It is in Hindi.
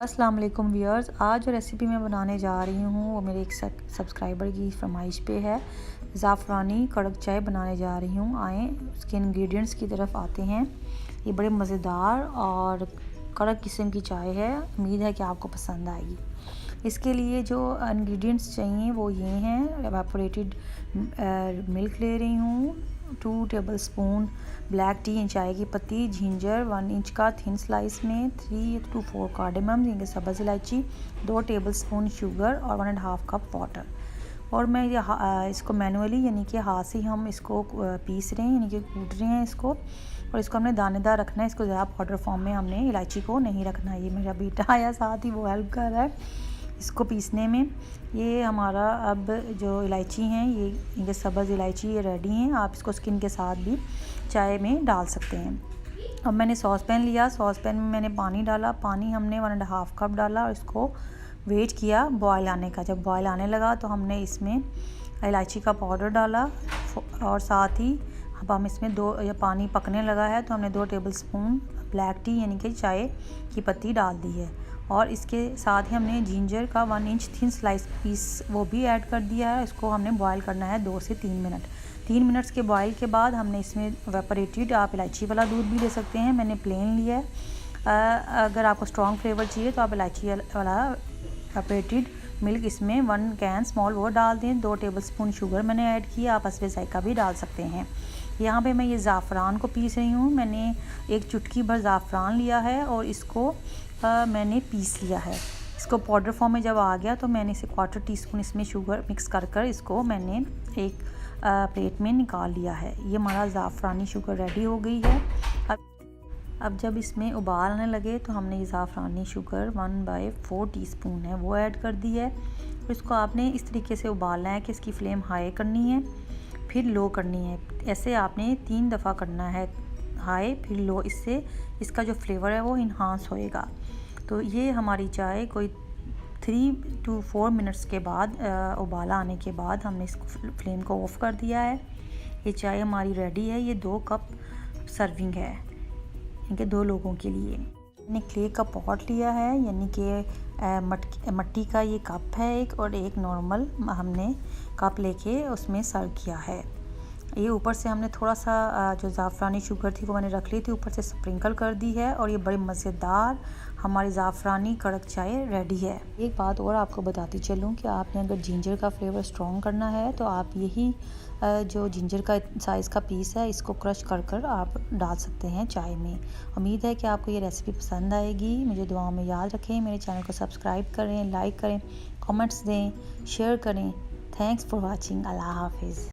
अस्सलाम वालेकुम व्यूअर्स। आज जो रेसिपी मैं बनाने जा रही हूँ वो मेरे एक सब्सक्राइबर की फरमाइश पे है। ज़ाफ़रानी कड़क चाय बनाने जा रही हूँ। आएँ उसके इंग्रेडिएंट्स की तरफ आते हैं। ये बड़े मज़ेदार और कड़क किस्म की चाय है। उम्मीद है कि आपको पसंद आएगी। इसके लिए जो इंग्रेडिएंट्स चाहिए वो ये हैं। एवापोरेटेड मिल्क ले रही हूँ, 2 टेबलस्पून ब्लैक टी या चाय की पत्ती, जिंजर 1 इंच का थिन स्लाइस में, 3 to 4 कार्डेमम यानी सब्ज़ इलायची, 2 टेबलस्पून शुगर और 1.5 कप वाटर। और मैं ये इसको मैनुअली यानी कि हाथ से हम इसको पीस रहे हैं, यानी कि कूट रहे हैं इसको। और इसको हमने दानेदार रखना है, इसको ज़्यादा पाउडर फॉर्म में हमने इलायची को नहीं रखना है। ये मेरा बेटा आया साथ ही, वो हेल्प कर रहा है इसको पीसने में। ये हमारा अब जो इलायची हैं ये सब्ज़ इलायची ये रेडी हैं। आप इसको स्किन के साथ भी चाय में डाल सकते हैं। अब मैंने सॉस पैन लिया, सॉस पैन में मैंने पानी डाला, पानी हमने 1.5 कप डाला और इसको वेट किया बॉयल आने का। जब बॉयल आने लगा तो हमने इसमें इलायची का पाउडर डाला और साथ ही अब हम इसमें पानी पकने लगा है तो हमने 2 टेबलस्पून ब्लैक टी यानी कि चाय की पत्ती डाल दी है। और इसके साथ ही हमने जिंजर का 1 इंच थिन स्लाइस पीस वो भी ऐड कर दिया है। इसको हमने बॉयल करना है 2 से 3 मिनट। 3 मिनट्स के बॉयल के बाद हमने इसमें एवापोरेटेड, आप इलायची वाला दूध भी ले सकते हैं, मैंने प्लेन लिया है। अगर आपको स्ट्रॉन्ग फ्लेवर चाहिए तो आप इलायची वाला एवापोरेटेड मिल्क इसमें 1 कैन स्मॉल वो डाल दें। 2 टेबलस्पून शुगर मैंने ऐड किया, आप हस्बे जायका भी डाल सकते हैं। यहाँ पे मैं ये ज़ाफ़रान को पीस रही हूँ। मैंने एक चुटकी भर ज़ाफ़रान लिया है और इसको मैंने पीस लिया है। इसको पाउडर फॉर्म में जब आ गया तो मैंने इसे 1/4 टीस्पून इसमें शुगर मिक्स कर इसको मैंने एक प्लेट में निकाल लिया है। ये हमारा ज़ाफ़रानी शुगर रेडी हो गई है। अब जब इसमें उबाल आने लगे तो हमने ये ज़ाफ़रानी शुगर 1/4 टीस्पून है वो ऐड कर दी है। और इसको आपने इस तरीके से उबालना है कि इसकी फ्लेम हाई करनी है फिर लो करनी है। ऐसे आपने 3 दफ़ा करना है, हाई फिर लो। इससे इसका जो फ्लेवर है वो इन्हांस होएगा। तो ये हमारी चाय कोई 3 to 4 मिनट्स के बाद उबाला आने के बाद हमने इस फ्लेम को ऑफ़ कर दिया है। ये चाय हमारी रेडी है। ये 2 कप सर्विंग है इनके 2 लोगों के लिए। मैंने क्ले का पॉट लिया है, यानी कि मट्टी का ये कप है एक, और एक नॉर्मल हमने कप लेके उसमें सर्व किया है। ये ऊपर से हमने थोड़ा सा जो ज़ाफ़रानी शुगर थी वो मैंने रख ली थी, ऊपर से स्प्रिंकल कर दी है। और ये बड़ी मज़ेदार हमारी ज़ाफ़रानी कड़क चाय रेडी है। एक बात और आपको बताती चलूँ कि आपने अगर जिंजर का फ्लेवर स्ट्रॉन्ग करना है तो आप यही जो जिंजर का साइज़ का पीस है इसको क्रश कर आप डाल सकते हैं चाय में। उम्मीद है कि आपको ये रेसिपी पसंद आएगी। मुझे दुआओं में याद रखें, मेरे चैनल को सब्सक्राइब करें, लाइक करें, कमेंट्स दें, शेयर करें। Thanks for watching. अल्लाह हाफिज़।